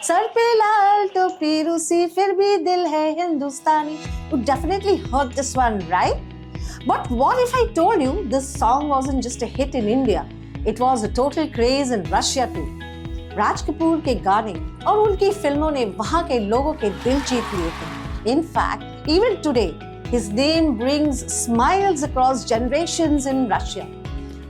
Sir पे लाल टोपी रूसी फिर भी दिल है हिंदुस्तानी. You definitely heard this one, right? But what if I told you this song wasn't just a hit in India? It was a total craze in Russia too. Raj Kapoor के गाने और उनकी फिल्मों ने वहाँ के लोगों के दिल जीत लिए थे. In fact, even today, his name brings smiles across generations in Russia.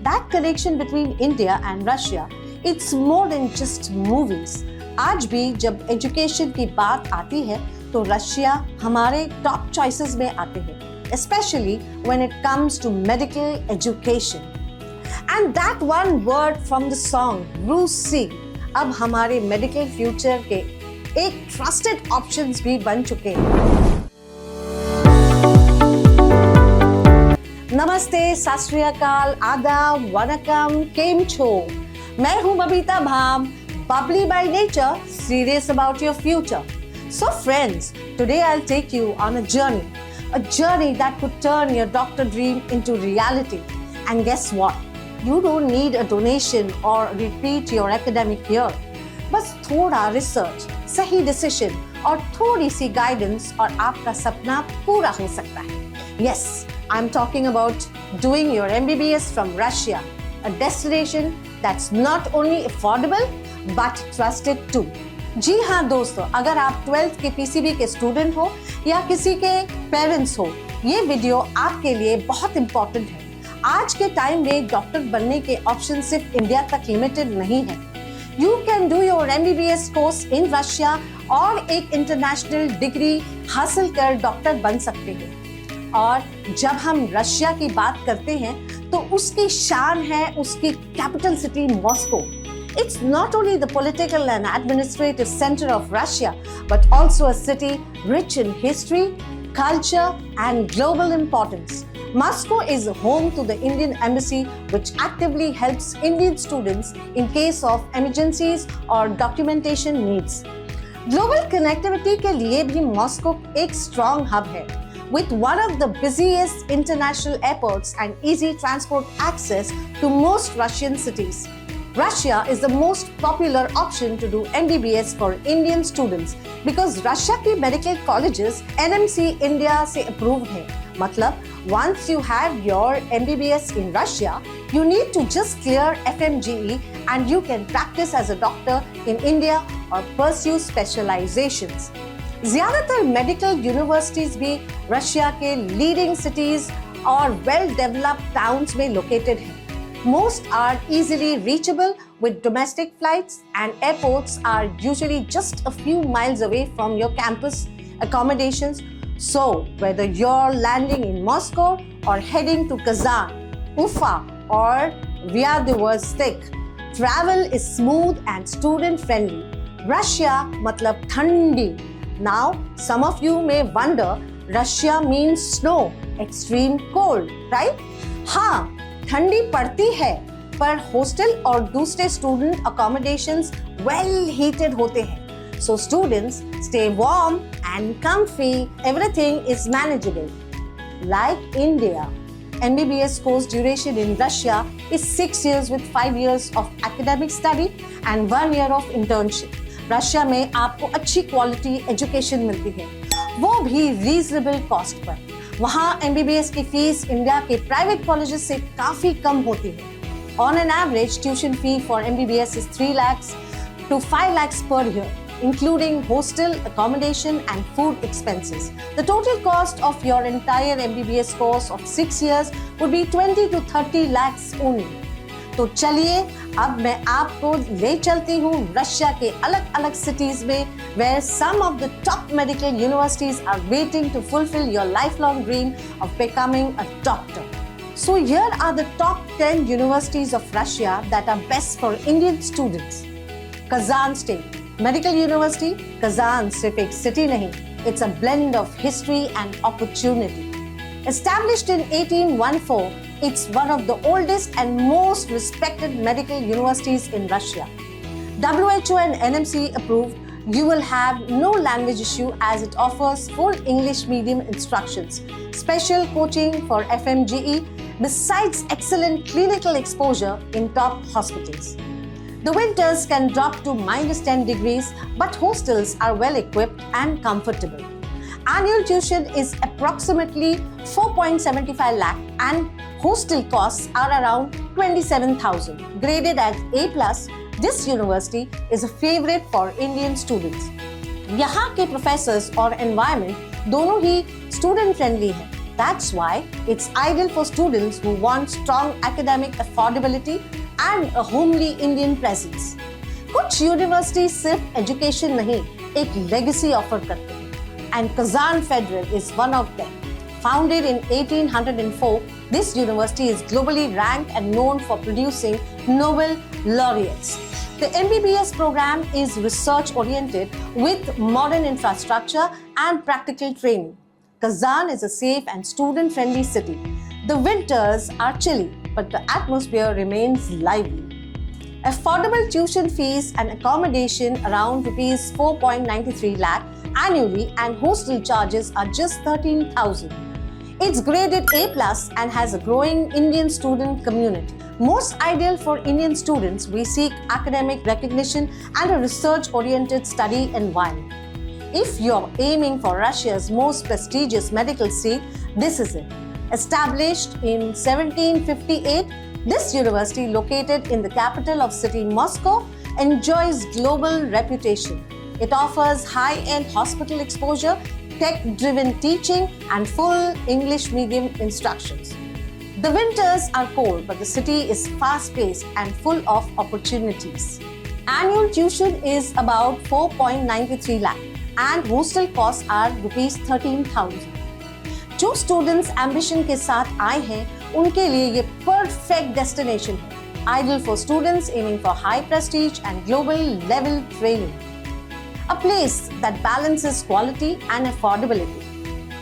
That connection between India and Russia, it's more than just movies. आज भी जब एजुकेशन की बात आती है तो रशिया हमारे टॉप चॉइसेस में आते हैं, especially when it comes to medical education. And that one word from the song, Rusi, अब हमारे मेडिकल फ्यूचर के एक ट्रस्टेड ऑप्शंस भी बन चुके हैं. नमस्ते, सत श्री अकाल, आदाब, वनकम, केम छो. मैं हूँ बबीता भाम, bubbly by nature, serious about your future. So friends, today I'll take you on a journey that could turn your doctor dream into reality. And guess what? You don't need a donation or repeat your academic year. बस थोड़ा research, सही decision और थोड़ी सी guidance और आपका सपना पूरा हो सकता है. Yes, I'm talking about doing your MBBS from Russia, a destination that's not only affordable but trusted too. जी हाँ दोस्तों, अगर आप 12th के PCB के स्टूडेंट हो या किसी के पेरेंट्स हो, ये वीडियो आपके लिए बहुत इम्पोर्टेंट है. आज के टाइम में डॉक्टर बनने के ऑप्शन सिर्फ इंडिया तक लिमिटेड नहीं है. You can do your MBBS course in Russia और एक इंटरनेशनल डिग्री हासिल कर डॉक्टर बन सकते हैं. और जब हम रशिया की बात करते हैं तो उसकी शान है उसकी capital city Moscow. It's not only the political and administrative center of Russia, but also a city rich in history, culture, and global importance. Moscow is home to the Indian Embassy, which actively helps Indian students in case of emergencies or documentation needs. Global connectivity के लिए भी Moscow एक strong hub है, with one of the busiest international airports and easy transport access to most Russian cities. Russia is the most popular option to do MBBS for Indian students because Russia की medical colleges NMC India से approved है. मतलब once you have your MBBS in Russia, you need to just clear FMGE and you can practice as a doctor in India or pursue specializations. ज़्यादातर medical universities भी Russia के leading cities और well-developed towns में located हैं. Most are easily reachable with domestic flights and airports are usually just a few miles away from your campus accommodations. So whether you're landing in Moscow or heading to Kazan, Ufa or Vladivostok, travel is smooth and student friendly. Russia matlab thandi. Now some of you may wonder, Russia means snow, extreme cold, right? हाँ, ठंडी पड़ती है पर hostel और दूसरे student accommodations well heated होते हैं. So students stay warm and comfy. Everything is manageable. Like India, MBBS course duration in Russia is 6 years with 5 years of academic study and 1 year of internship. Russia में आपको अच्छी quality education मिलती है, वो भी reasonable cost per. वहाँ MBBS की fees India के प्राइवेट कॉलेजेस से काफी कम होती है. On an average, tuition fee for MBBS is 3 lakhs to 5 lakhs per year, including hostel, accommodation and food expenses. The total cost of your entire MBBS course of 6 years would be 20 to 30 lakhs only. तो चलिए अब मैं आपको ले चलती हूँ Russia के अलग अलग सिटीज में where some of the top medical universities are waiting to fulfill your lifelong dream of becoming a doctor. So here are the top 10 universities of Russia that are best for Indian students. Kazan State Medical University. Kazan सिर्फ एक city नहीं, it's a blend of history and opportunity. Established in 1814, it's one of the oldest and most respected medical universities in Russia. WHO and NMC approved. You will have no language issue as it offers full English medium instructions, special coaching for FMGE, besides excellent clinical exposure in top hospitals. The winters can drop to -10 degrees, but hostels are well equipped and comfortable. Annual tuition is approximately 4.75 lakh and hostel costs are around 27,000. Graded as A+, this university is a favorite for Indian students. यहाँ के professors और environment दोनों ही student friendly हैं. That's why it's ideal for students who want strong academic affordability and a homely Indian presence. कुछ universities सिर्फ education नहीं, एक legacy offer करते हैं. And Kazan Federal is one of them. Founded in 1804, this university is globally ranked and known for producing Nobel laureates. The MBBS program is research-oriented with modern infrastructure and practical training. Kazan is a safe and student-friendly city. The winters are chilly, but the atmosphere remains lively. Affordable tuition fees and accommodation around rupees 4.93 lakh annually and hostel charges are just 13,000. It's graded A+ and has a growing Indian student community. Most ideal for Indian students, we seek academic recognition and a research-oriented study environment. If you're aiming for Russia's most prestigious medical seat, this is it. Established in 1758, this university, located in the capital of city Moscow, enjoys global reputation. It offers high-end hospital exposure, tech-driven teaching, and full English medium instructions. The winters are cold, but the city is fast-paced and full of opportunities. Annual tuition is about 4.93 lakh, and hostel costs are rupees 13,000. जो students ambition के साथ आए हैं उनके लिए ये perfect destination है. Ideal for students aiming for high prestige and global level training. A place that balances quality and affordability.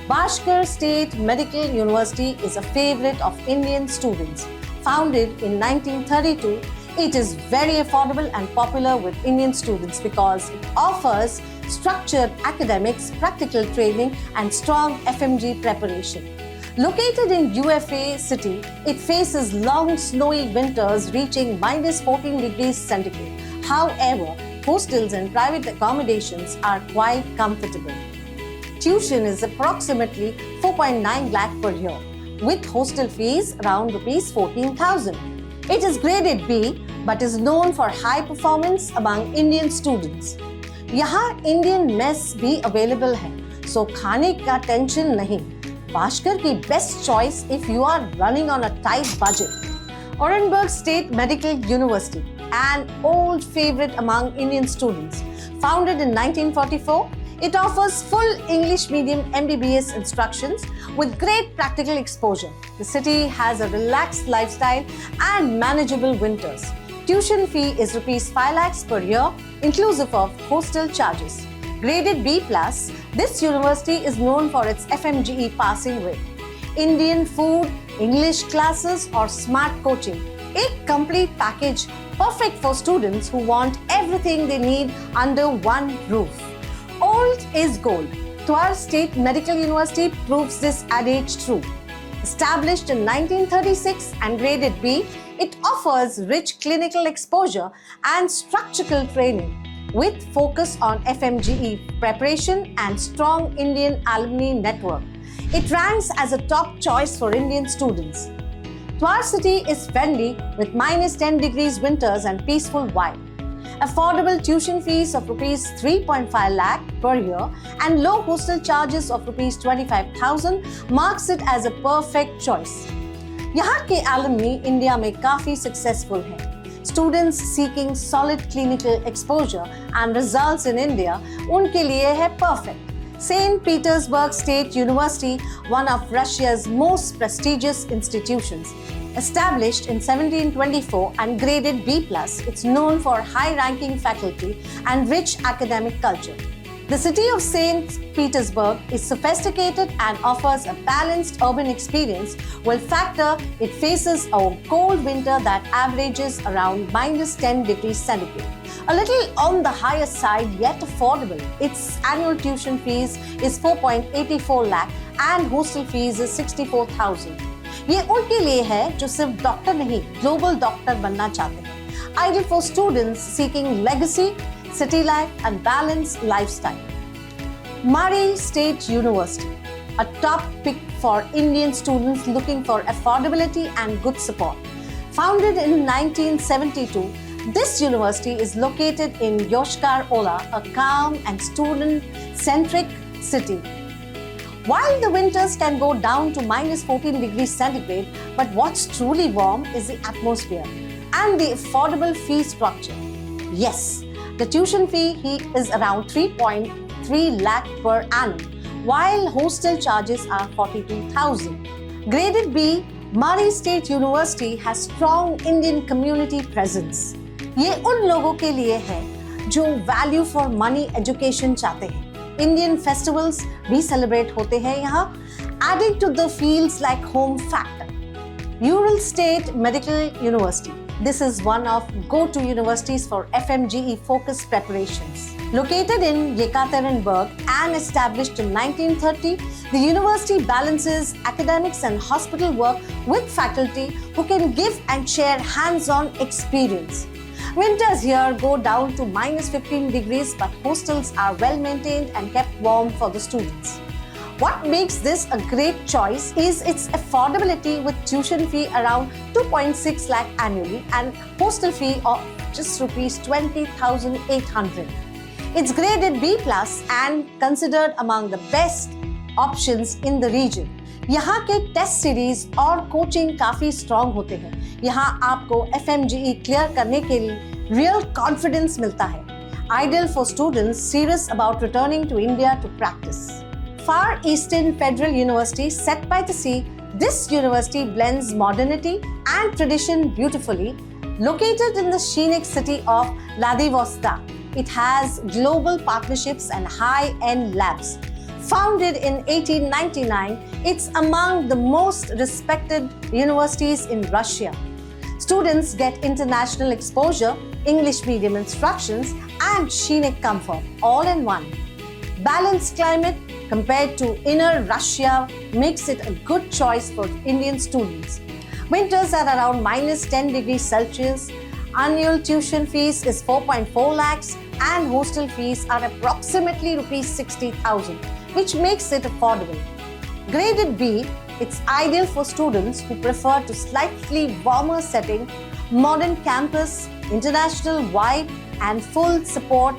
Bhaskar State Medical University is a favorite of Indian students. Founded in 1932, it is very affordable and popular with Indian students because it offers structured academics, practical training, and strong FMG preparation. Located in UFA city, it faces long snowy winters reaching -14 degrees centigrade. However, hostels and private accommodations are quite comfortable. Tuition is approximately 4.9 lakh per year, with hostel fees around rupees 14,000. It is graded B, but is known for high performance among Indian students. यहाँ Indian mess भी available है, so खाने का tension नहीं. Bhaskar की best choice if you are running on a tight budget. Orenburg State Medical University, an old favorite among Indian students. Founded in 1944, it offers full English medium MBBS instructions with great practical exposure. The city has a relaxed lifestyle and manageable winters. Tuition fee is rupees 5 lakhs per year, inclusive of hostel charges. Graded B+, this university is known for its FMGE passing rate. Indian food, English classes, or smart coaching. A complete package perfect for students who want everything they need under one roof. Old is gold. Twar State Medical University proves this adage true. Established in 1936 and graded B, it offers rich clinical exposure and structural training with focus on FMGE preparation and strong Indian alumni network. It ranks as a top choice for Indian students. Twar city is friendly with -10 degrees winters and peaceful vibe. Affordable tuition fees of rupees 3.5 lakh per year and low hostel charges of rupees 25,000 marks it as a perfect choice. यहाँ के alumni India में काफी successful हैं. Students seeking solid clinical exposure and results in India, उनके लिए है perfect. St. Petersburg State University, one of Russia's most prestigious institutions. Established in 1724 and graded B+, it's known for high-ranking faculty and rich academic culture. The city of St. Petersburg is sophisticated and offers a balanced urban experience, while factor it faces a cold winter that averages around -10 degrees centigrade. A little on the higher side yet affordable. Its annual tuition fees is 4.84 lakh and hostel fees is 64,000. ये उनके लिए है जो सिर्फ doctor नहीं, global doctor बनना चाहते हैं. ideal for students seeking legacy, city life, and balanced lifestyle. Murray State University, a top pick for Indian students looking for affordability and good support. Founded in 1972, this university is located in Yoshkar Ola, a calm and student-centric city. While the winters can go down to minus 14 degrees centigrade, but what's truly warm is the atmosphere and the affordable fee structure. Yes, the tuition fee is around 3.3 lakh per annum, while hostel charges are 42,000. Graded B, Murray State University has strong Indian community presence. ये उन लोगों के लिए है जो value for money education चाहते हैं. Indian festivals भी सेलिब्रेट होते हैं यहाँ, adding to the feels like home factor. Ural State Medical University. This is one of go-to universities for FMGE focused preparations. Located in Yekaterinburg and established in 1930, the university balances academics and hospital work with faculty who can give and share hands-on experience. Winters here go down to minus 15 degrees, but hostels are well maintained and kept warm for the students. What makes this a great choice is its affordability, with tuition fee around 2.6 lakh annually and hostel fee of just rupees 20,800. It's graded B+ and considered among the best options in the region. यहाँ के test series और coaching काफी strong होते हैं. यहाँ आपको FMGE clear करने के लिए रियल कॉन्फिडेंस मिलता है. Ideal for students serious about returning to India to practice. Far Eastern Federal University, set by the sea, this university blends modernity and tradition beautifully. Located in the scenic city of Vladivostok, it has global partnerships and high-end labs. Founded in 1899, it's among the most respected universities in Russia. Students get international exposure, English medium instructions, and scenic comfort all in one. Balanced climate compared to inner Russia makes it a good choice for Indian students. Winters are around minus 10 degrees Celsius. Annual tuition fees is 4.4 lakhs and hostel fees are approximately rupees 60,000, which makes it affordable. Graded B, it's ideal for students who prefer to slightly warmer setting, modern campus, international vibe and full support.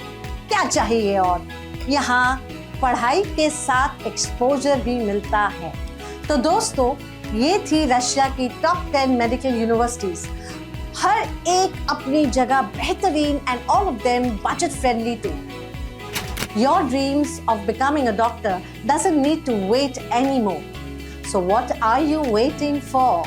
क्या चाहिए और? यहाँ पढ़ाई के साथ exposure भी मिलता है. तो दोस्तों, ये थी रशिया की टॉप 10 मेडिकल यूनिवर्सिटीज. हर एक अपनी जगह बेहतरीन and all of them budget friendly too. Your dreams of becoming a doctor doesn't need to wait anymore. So what are you waiting for?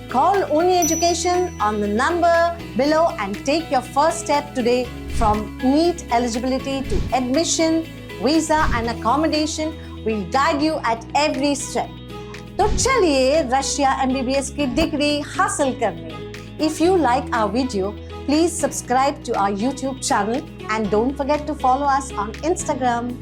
Call Uni Education on the number below and take your first step today. From NEET eligibility to admission, visa and accommodation, we'll guide you at every step. तो चलिए Russia MBBS की degree हासिल करने. If you like our video, please subscribe to our YouTube channel and don't forget to follow us on Instagram.